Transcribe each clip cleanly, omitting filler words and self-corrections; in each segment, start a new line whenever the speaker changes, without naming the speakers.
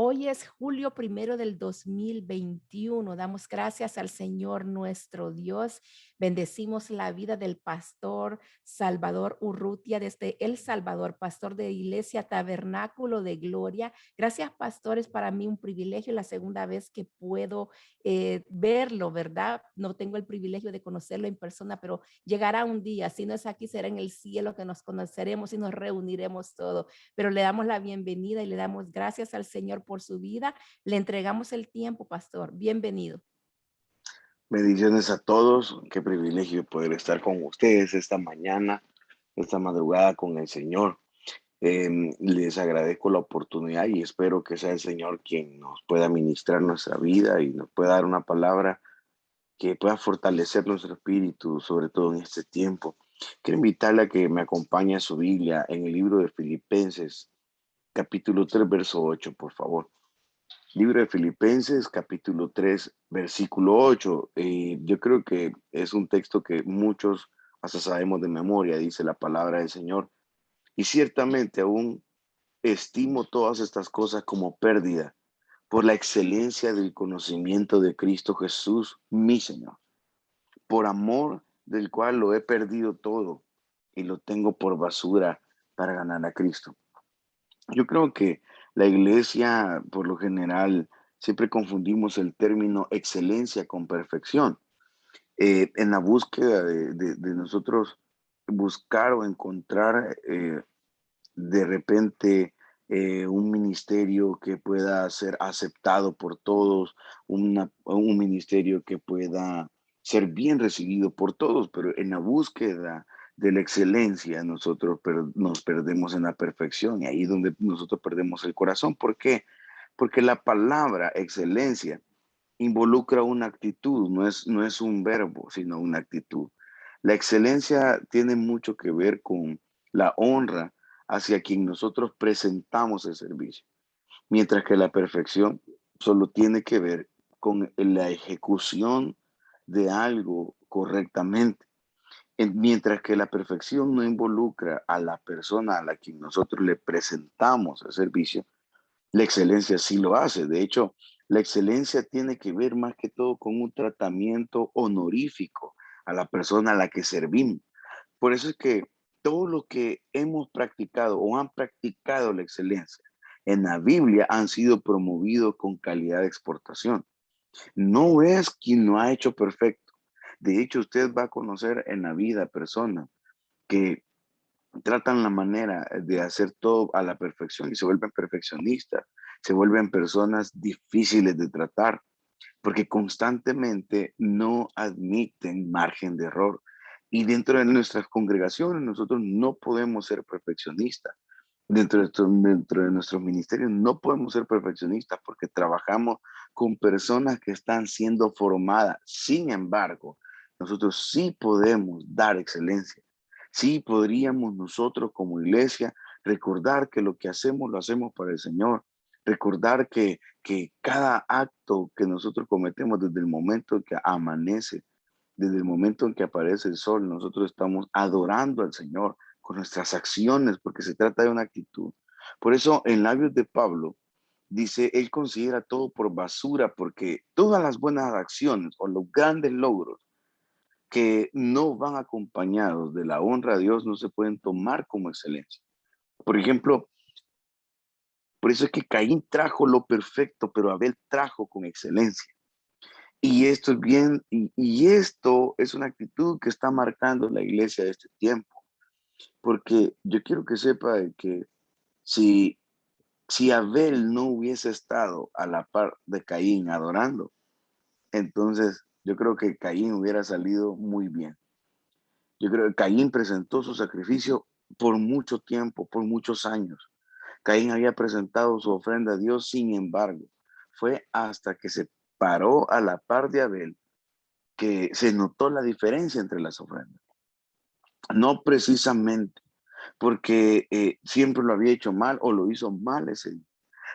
Hoy es julio 1 del 2021. Damos gracias al Señor nuestro Dios. Bendecimos la vida del pastor Salvador Urrutia desde El Salvador, pastor de Iglesia Tabernáculo de Gloria. Gracias, pastores, para mí un privilegio, la segunda vez que puedo verlo, ¿verdad? No tengo el privilegio de conocerlo en persona, pero llegará un día. Si no es aquí, será en el cielo que nos conoceremos y nos reuniremos todos, pero le damos la bienvenida y le damos gracias al Señor por su vida. Le entregamos el tiempo, pastor. Bienvenido.
Bendiciones a todos. Qué privilegio poder estar con ustedes esta mañana, esta madrugada con el Señor. Les agradezco la oportunidad y espero que sea el Señor quien nos pueda ministrar nuestra vida y nos pueda dar una palabra que pueda fortalecer nuestro espíritu, sobre todo en este tiempo. Quiero invitarle a que me acompañe a su Biblia en el libro de Filipenses, capítulo 3, verso 8, por favor. Libro de Filipenses, capítulo 3, versículo 8. Yo creo que es un texto que muchos hasta sabemos de memoria, dice la palabra del Señor. Y ciertamente aún estimo todas estas cosas como pérdida por la excelencia del conocimiento de Cristo Jesús, mi Señor, por amor del cual lo he perdido todo y lo tengo por basura para ganar a Cristo. Yo creo que la iglesia, por lo general, siempre confundimos el término excelencia con perfección. En la búsqueda de nosotros buscar o encontrar de repente un ministerio que pueda ser aceptado por todos, un ministerio que pueda ser bien recibido por todos, pero en la búsqueda de la excelencia nosotros nos perdemos en la perfección y ahí es donde nosotros perdemos el corazón. ¿Por qué? Porque la palabra excelencia involucra una actitud, no es un verbo, sino una actitud. La excelencia tiene mucho que ver con la honra hacia quien nosotros presentamos el servicio, mientras que la perfección solo tiene que ver con la ejecución de algo correctamente. Mientras que la perfección no involucra a la persona a la quien nosotros le presentamos el servicio, la excelencia sí lo hace. De hecho, la excelencia tiene que ver más que todo con un tratamiento honorífico a la persona a la que servimos. Por eso es que todo lo que hemos practicado o han practicado la excelencia en la Biblia han sido promovidos con calidad de exportación. No es quien lo ha hecho perfecto. De hecho, usted va a conocer en la vida personas que tratan la manera de hacer todo a la perfección y se vuelven perfeccionistas, se vuelven personas difíciles de tratar porque constantemente no admiten margen de error. Y dentro de nuestras congregaciones nosotros no podemos ser perfeccionistas. Dentro de nuestros ministerios no podemos ser perfeccionistas porque trabajamos con personas que están siendo formadas. Sin embargo, nosotros sí podemos dar excelencia. Sí podríamos nosotros como iglesia recordar que lo que hacemos lo hacemos para el Señor. Recordar que cada acto que nosotros cometemos desde el momento en que amanece, desde el momento en que aparece el sol, nosotros estamos adorando al Señor con nuestras acciones, porque se trata de una actitud. Por eso, en labios de Pablo, dice, él considera todo por basura, porque todas las buenas acciones o los grandes logros que no van acompañados de la honra a Dios no se pueden tomar como excelencia. Por ejemplo, por eso es que Caín trajo lo perfecto, pero Abel trajo con excelencia. Y esto es bien, y esto es una actitud que está marcando la iglesia de este tiempo, porque yo quiero que sepa de que si, si Abel no hubiese estado a la par de Caín adorando, entonces yo creo que Caín hubiera salido muy bien. Yo creo que Caín presentó su sacrificio por mucho tiempo, por muchos años. Caín había presentado su ofrenda a Dios, sin embargo, fue hasta que se paró a la par de Abel que se notó la diferencia entre las ofrendas. No precisamente porque siempre lo había hecho mal o lo hizo mal ese día,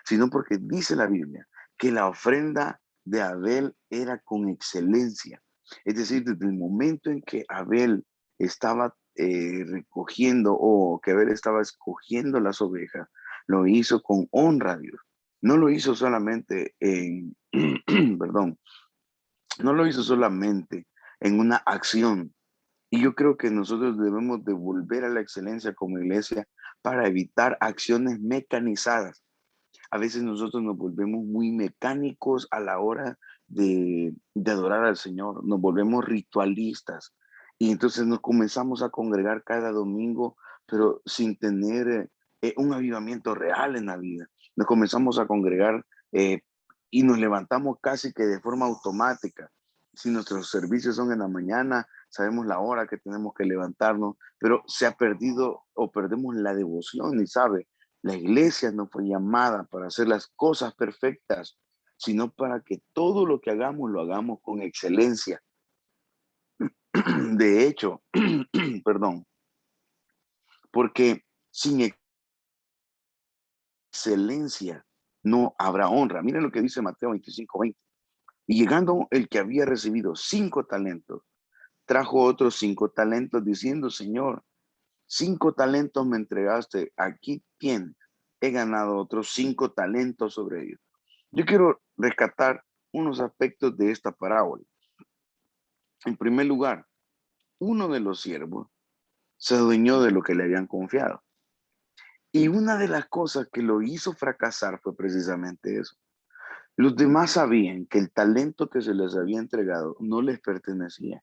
sino porque dice la Biblia que la ofrenda de Abel era con excelencia. Es decir, desde el momento en que Abel estaba recogiendo o que Abel estaba escogiendo las ovejas, lo hizo con honra a Dios. No lo hizo solamente en, perdón, no lo hizo solamente en una acción. Y yo creo que nosotros debemos de volver a la excelencia como iglesia para evitar acciones mecanizadas. A veces nosotros nos volvemos muy mecánicos a la hora de adorar al Señor, nos volvemos ritualistas y entonces nos comenzamos a congregar cada domingo, pero sin tener un avivamiento real en la vida. Nos comenzamos a congregar eh, y nos levantamos casi que de forma automática. Si nuestros servicios son en la mañana, sabemos la hora que tenemos que levantarnos, pero se ha perdido o perdemos la devoción y sabe, la iglesia no fue llamada para hacer las cosas perfectas, sino para que todo lo que hagamos lo hagamos con excelencia. De hecho, perdón, porque sin excelencia no habrá honra. Miren lo que dice Mateo 25:20. Y llegando el que había recibido 5 talentos, trajo otros 5 talentos diciendo, Señor, 5 talentos me entregaste, aquí tienes, he ganado otros 5 talentos sobre ellos. Yo quiero rescatar unos aspectos de esta parábola. En primer lugar, uno de los siervos se adueñó de lo que le habían confiado. Y una de las cosas que lo hizo fracasar fue precisamente eso. Los demás sabían que el talento que se les había entregado no les pertenecía.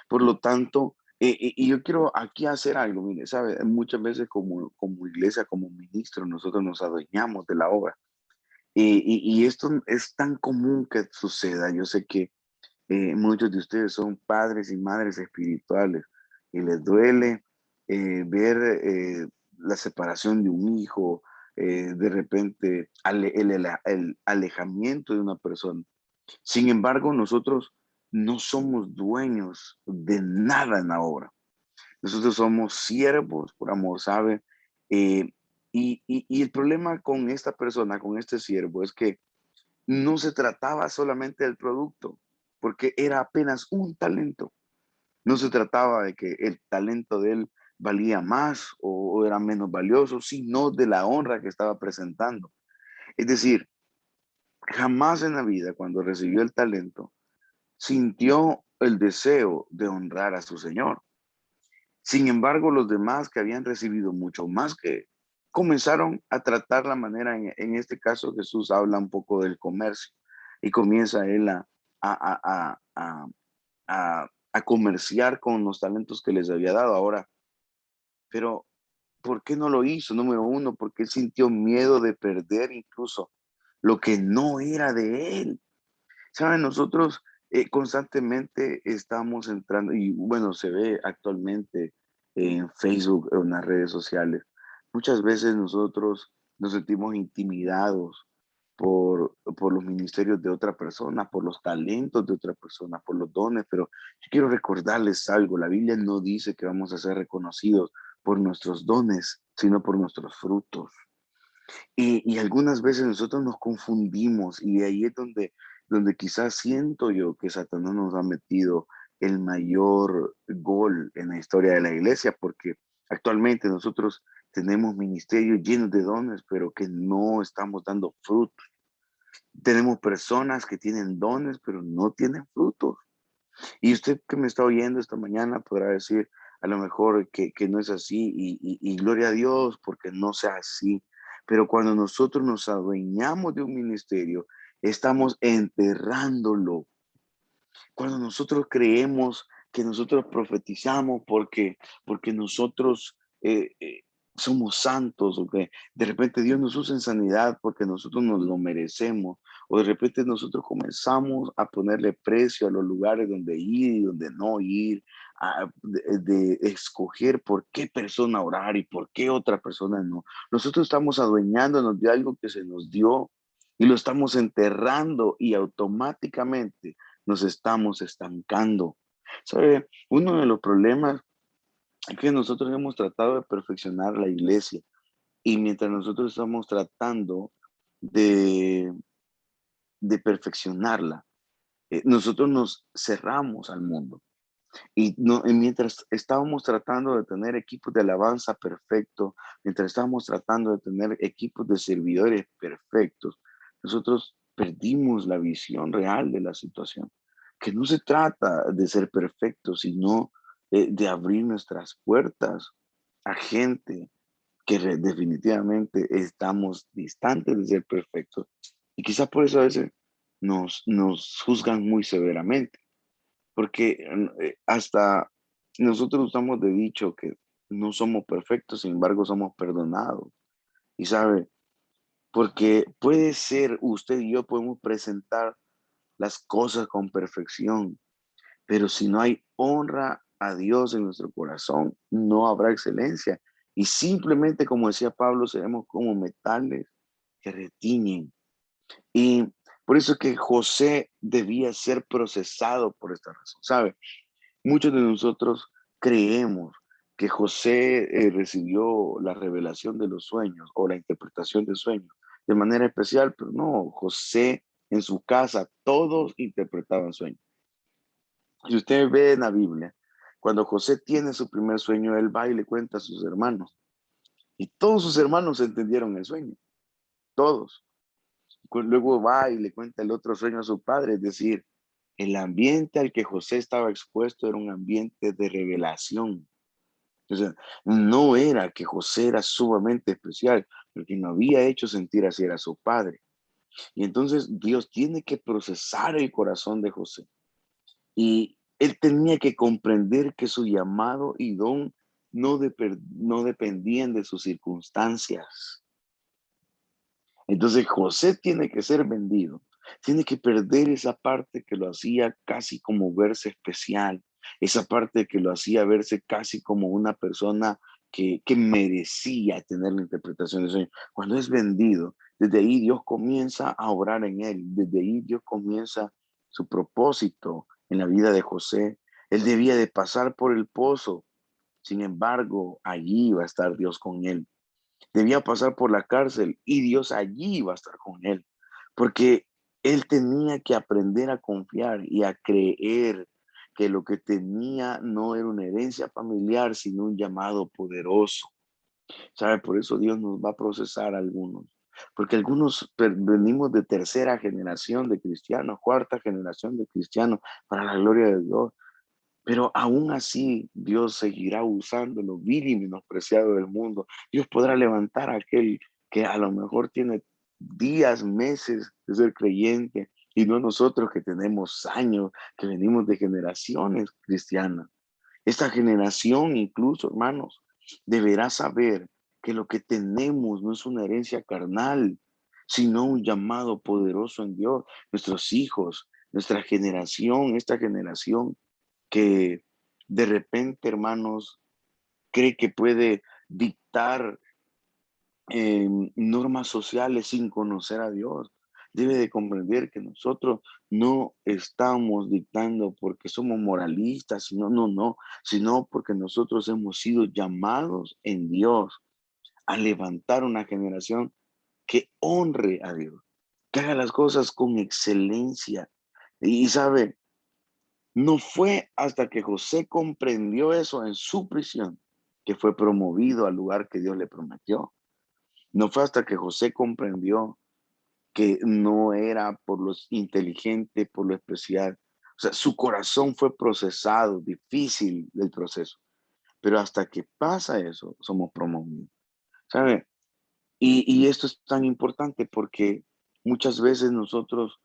Por lo tanto, y yo quiero aquí hacer algo, mire, ¿sabe? Muchas veces como iglesia, como ministro, nosotros nos adueñamos de la obra. Y esto es tan común que suceda. Yo sé que muchos de ustedes son padres y madres espirituales y les duele ver la separación de un hijo, de repente el alejamiento de una persona. Sin embargo, nosotros no somos dueños de nada en la obra. Nosotros somos siervos por amor, ¿sabe? Eh, y el problema con esta persona, con este siervo, es que no se trataba solamente del producto, porque era apenas un talento. No se trataba de que el talento de él valía más o era menos valioso, sino de la honra que estaba presentando. Es decir, jamás en la vida cuando recibió el talento, sintió el deseo de honrar a su Señor. Sin embargo, los demás que habían recibido mucho más que él, comenzaron a tratar la manera, en este caso Jesús habla un poco del comercio y comienza él a, a, a comerciar con los talentos que les había dado ahora. Pero, ¿por qué no lo hizo? Número uno, porque él sintió miedo de perder incluso lo que no era de él. Saben, nosotros constantemente estamos entrando, y bueno, se ve actualmente en Facebook, en las redes sociales. Muchas veces nosotros nos sentimos intimidados por los ministerios de otra persona, por los talentos de otra persona, por los dones, pero yo quiero recordarles algo, la Biblia no dice que vamos a ser reconocidos por nuestros dones, sino por nuestros frutos. Y algunas veces nosotros nos confundimos y ahí es donde quizás siento yo que Satanás nos ha metido el mayor gol en la historia de la iglesia, porque actualmente nosotros tenemos ministerios llenos de dones, pero que no estamos dando frutos. Tenemos personas que tienen dones, pero no tienen frutos. Y usted que me está oyendo esta mañana podrá decir a lo mejor que no es así y gloria a Dios porque no sea así. Pero cuando nosotros nos adueñamos de un ministerio, estamos enterrándolo. Cuando nosotros creemos que nosotros profetizamos porque nosotros somos santos, o que de repente Dios nos usa en sanidad porque nosotros nos lo merecemos, o de repente nosotros comenzamos a ponerle precio a los lugares donde ir y donde no ir, de escoger por qué persona orar y por qué otra persona no. Nosotros estamos adueñándonos de algo que se nos dio y lo estamos enterrando y automáticamente nos estamos estancando. ¿Sabe? Uno de los problemas es que nosotros hemos tratado de perfeccionar la iglesia y mientras nosotros estamos tratando de, de perfeccionarla, nosotros nos cerramos al mundo. Y mientras estábamos tratando de tener equipos de alabanza perfectos, mientras estábamos tratando de tener equipos de servidores perfectos, nosotros perdimos la visión real de la situación. Que no se trata de ser perfectos, sino de abrir nuestras puertas a gente que definitivamente estamos distantes de ser perfectos. Y quizás por eso a veces nos juzgan muy severamente, porque hasta nosotros usamos de dicho que no somos perfectos, sin embargo somos perdonados. Y sabe, porque puede ser usted y yo podemos presentar las cosas con perfección, pero si no hay honra a Dios en nuestro corazón, no habrá excelencia. Y simplemente, como decía Pablo, seremos como metales que retiñen. Y por eso es que José debía ser procesado por esta razón, ¿sabe? Muchos de nosotros creemos que José recibió la revelación de los sueños o la interpretación de sueños de manera especial, pero no, José en su casa todos interpretaban sueños. Si usted ve en la Biblia, cuando José tiene su primer sueño, él va y le cuenta a sus hermanos. Y todos sus hermanos entendieron el sueño, todos. Luego va y le cuenta el otro sueño a su padre, es decir, el ambiente al que José estaba expuesto era un ambiente de revelación. O sea, no era que José era sumamente especial, porque no había hecho sentir así era su padre. Y entonces Dios tiene que procesar el corazón de José. Y él tenía que comprender que su llamado y don no dependían de sus circunstancias. Entonces José tiene que ser vendido, tiene que perder esa parte que lo hacía casi como verse especial, esa parte que lo hacía verse casi como una persona que merecía tener la interpretación de sueño. Cuando es vendido, desde ahí Dios comienza a obrar en él, desde ahí Dios comienza su propósito en la vida de José. Él debía de pasar por el pozo, sin embargo, allí va a estar Dios con él. Debía pasar por la cárcel y Dios allí iba a estar con él, porque él tenía que aprender a confiar y a creer que lo que tenía no era una herencia familiar, sino un llamado poderoso. ¿Sabe? Por eso Dios nos va a procesar a algunos, porque algunos venimos de tercera generación de cristianos, cuarta generación de cristianos, para la gloria de Dios. Pero aún así, Dios seguirá usando lo vil y menospreciado del mundo. Dios podrá levantar a aquel que a lo mejor tiene días, meses de ser creyente, y no nosotros que tenemos años, que venimos de generaciones cristianas. Esta generación incluso, hermanos, deberá saber que lo que tenemos no es una herencia carnal, sino un llamado poderoso en Dios. Nuestros hijos, nuestra generación, esta generación que de repente, hermanos, cree que puede dictar normas sociales sin conocer a Dios. Debe de comprender que nosotros no estamos dictando porque somos moralistas, sino porque nosotros hemos sido llamados en Dios a levantar una generación que honre a Dios, que haga las cosas con excelencia. Y sabe, no fue hasta que José comprendió eso en su prisión que fue promovido al lugar que Dios le prometió. No fue hasta que José comprendió que no era por lo inteligente, por lo especial. O sea, su corazón fue procesado, difícil el proceso. Pero hasta que pasa eso, somos promovidos. ¿Sabe? Y esto es tan importante porque muchas veces nosotros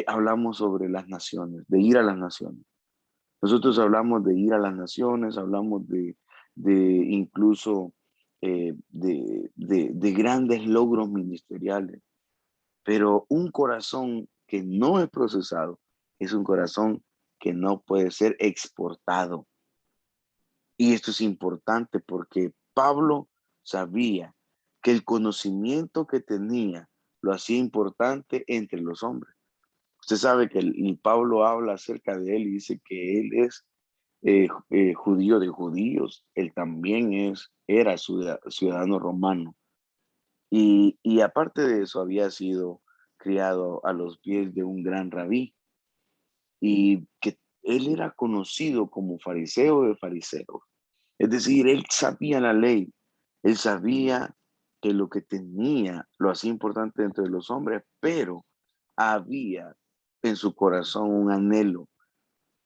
hablamos sobre las naciones, de ir a las naciones. Nosotros hablamos de ir a las naciones, hablamos de incluso de grandes logros ministeriales, pero un corazón que no es procesado es un corazón que no puede ser exportado. Y esto es importante porque Pablo sabía que el conocimiento que tenía lo hacía importante entre los hombres. Usted sabe que y Pablo habla acerca de él y dice que él es judío de judíos, él también era ciudadano romano. Y aparte de eso, había sido criado a los pies de un gran rabí y que él era conocido como fariseo de fariseos. Es decir, él sabía la ley, él sabía que lo que tenía lo hacía importante entre los hombres, pero había en su corazón un anhelo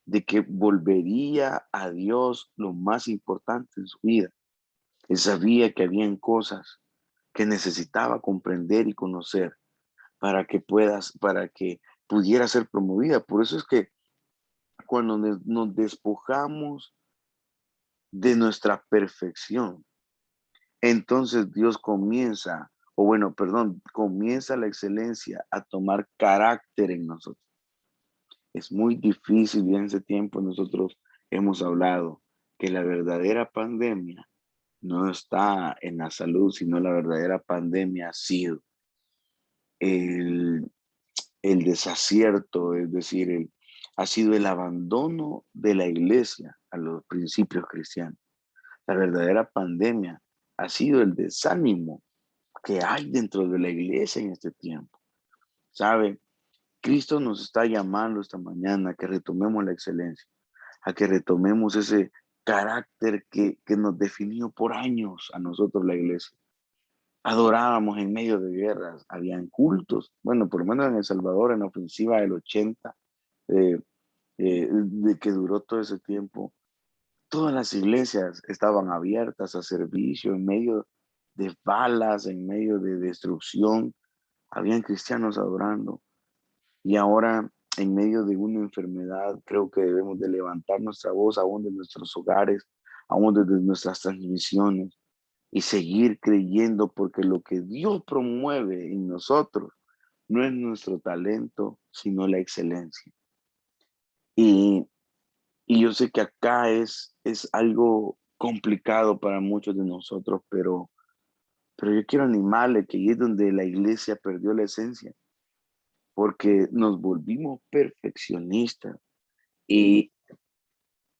de que volvería a Dios lo más importante en su vida. Él sabía que habían cosas que necesitaba comprender y conocer para que pudiera ser promovida. Por eso es que cuando nos despojamos de nuestra perfección, entonces Dios comienza, o bueno, perdón, comienza la excelencia a tomar carácter en nosotros. Es muy difícil y en ese tiempo nosotros hemos hablado que la verdadera pandemia no está en la salud, sino la verdadera pandemia ha sido el, el desacierto, es decir, ha sido el abandono de la iglesia a los principios cristianos. La verdadera pandemia ha sido el desánimo que hay dentro de la iglesia en este tiempo. ¿Sabe? Cristo nos está llamando esta mañana a que retomemos la excelencia, a que retomemos ese carácter que nos definió por años a nosotros la iglesia. Adorábamos en medio de guerras, habían cultos, bueno, por lo menos en El Salvador, en la ofensiva del 80, eh, de que duró todo ese tiempo, todas las iglesias estaban abiertas a servicio en medio de balas, en medio de destrucción, habían cristianos adorando. Y ahora, en medio de una enfermedad, creo que debemos de levantar nuestra voz aún de nuestros hogares, aún desde nuestras transmisiones y seguir creyendo porque lo que Dios promueve en nosotros no es nuestro talento, sino la excelencia. Y, y yo sé que acá es algo complicado para muchos de nosotros, pero yo quiero animarle que ahí es donde la iglesia perdió la esencia, porque nos volvimos perfeccionistas y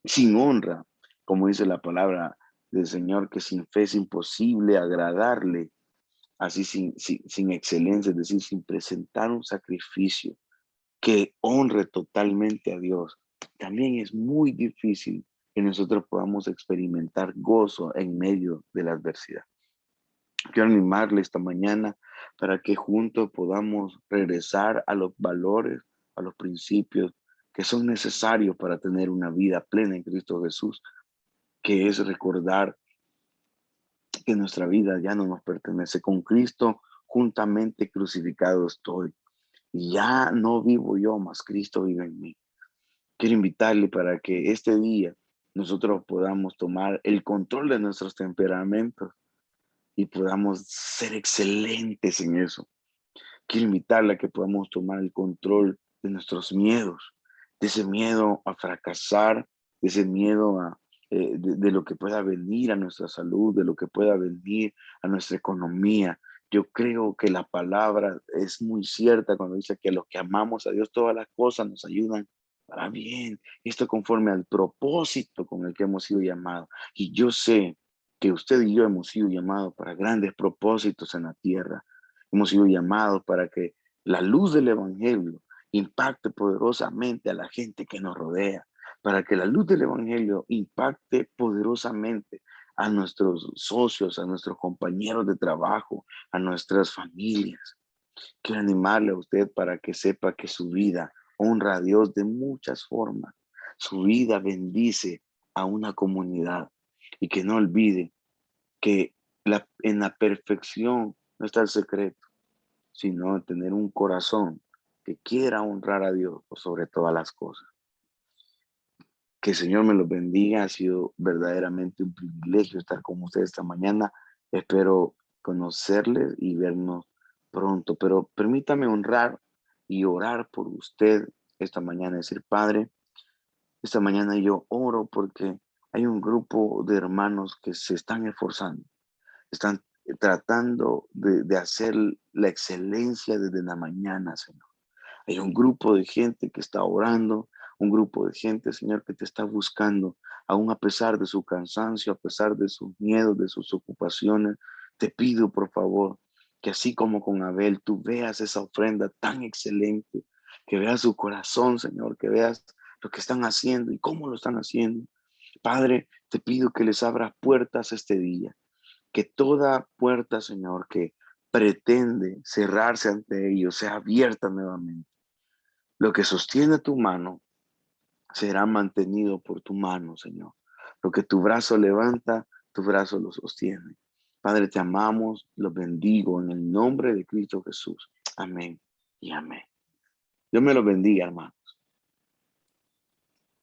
sin honra, como dice la palabra del Señor, que sin fe es imposible agradarle, así sin excelencia, es decir, sin presentar un sacrificio que honre totalmente a Dios. También es muy difícil que nosotros podamos experimentar gozo en medio de la adversidad. Quiero animarle esta mañana para que juntos podamos regresar a los valores, a los principios que son necesarios para tener una vida plena en Cristo Jesús, que es recordar que nuestra vida ya no nos pertenece. Con Cristo juntamente crucificado estoy. Y ya no vivo yo, mas Cristo vive en mí. Quiero invitarle para que este día nosotros podamos tomar el control de nuestros temperamentos y podamos ser excelentes en eso. Quiero invitarle a que podamos tomar el control de nuestros miedos, de ese miedo a fracasar, de ese miedo de lo que pueda venir a nuestra salud, de lo que pueda venir a nuestra economía. Yo creo que la palabra es muy cierta cuando dice que los que amamos a Dios, todas las cosas nos ayudan para bien. Esto conforme al propósito con el que hemos sido llamados. Y yo sé que usted y yo hemos sido llamados para grandes propósitos en la tierra. Hemos sido llamados para que la luz del Evangelio impacte poderosamente a la gente que nos rodea, para que la luz del Evangelio impacte poderosamente a nuestros socios, a nuestros compañeros de trabajo, a nuestras familias. Quiero animarle a usted para que sepa que su vida honra a Dios de muchas formas. Su vida bendice a una comunidad y que no olvide que en la perfección no está el secreto, sino tener un corazón que quiera honrar a Dios por sobre todas las cosas. Que el Señor me los bendiga. Ha sido verdaderamente un privilegio estar con ustedes esta mañana. Espero conocerles y vernos pronto. Pero permítame honrar y orar por usted esta mañana. Es decir, Padre, esta mañana yo oro porque hay un grupo de hermanos que se están esforzando. Están tratando de hacer la excelencia desde la mañana, Señor. Hay un grupo de gente que está orando, un grupo de gente, Señor, que te está buscando, aún a pesar de su cansancio, a pesar de sus miedos, de sus ocupaciones. Te pido, por favor, que así como con Abel, tú veas esa ofrenda tan excelente, que veas su corazón, Señor, que veas lo que están haciendo y cómo lo están haciendo. Padre, te pido que les abras puertas este día, que toda puerta, Señor, que pretende cerrarse ante ellos sea abierta nuevamente. Lo que sostiene tu mano será mantenido por tu mano, Señor. Lo que tu brazo levanta, tu brazo lo sostiene. Padre, te amamos, los bendigo en el nombre de Cristo Jesús. Amén y amén. Dios me los bendiga, hermano.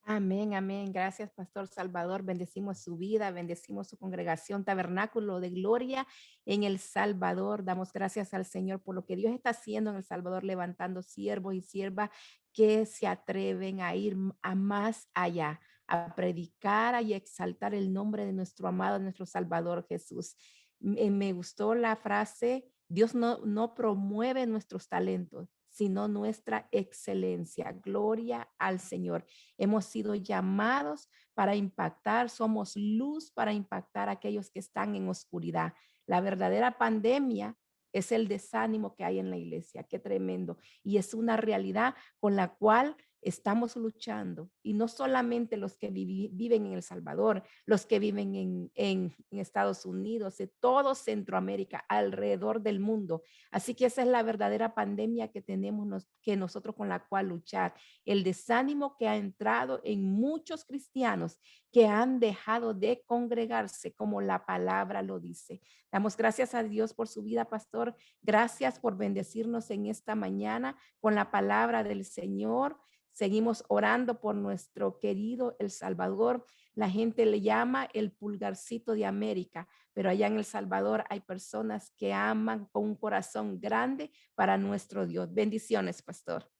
Amén, amén. Gracias, Pastor Salvador. Bendecimos su vida, bendecimos su congregación, Tabernáculo de Gloria en El Salvador. Damos gracias al Señor por lo que Dios está haciendo en El Salvador, levantando siervos y siervas que se atreven a ir a más allá, a predicar y exaltar el nombre de nuestro amado, nuestro Salvador Jesús. Me gustó la frase, Dios no promueve nuestros talentos, sino nuestra excelencia. Gloria al Señor. Hemos sido llamados para impactar, somos luz para impactar a aquellos que están en oscuridad. La verdadera pandemia es el desánimo que hay en la iglesia. Qué tremendo. Y es una realidad con la cual estamos luchando. Y no solamente los que viven en El Salvador, los que viven en Estados Unidos, de todo Centroamérica, alrededor del mundo. Así que esa es la verdadera pandemia que tenemos que nosotros con la cual luchar. El desánimo que ha entrado en muchos cristianos que han dejado de congregarse, como la palabra lo dice. Damos gracias a Dios por su vida, pastor. Gracias por bendecirnos en esta mañana con la palabra del Señor. Seguimos orando por nuestro querido El Salvador. La gente le llama el pulgarcito de América, pero allá en El Salvador hay personas que aman con un corazón grande para nuestro Dios. Bendiciones, pastor.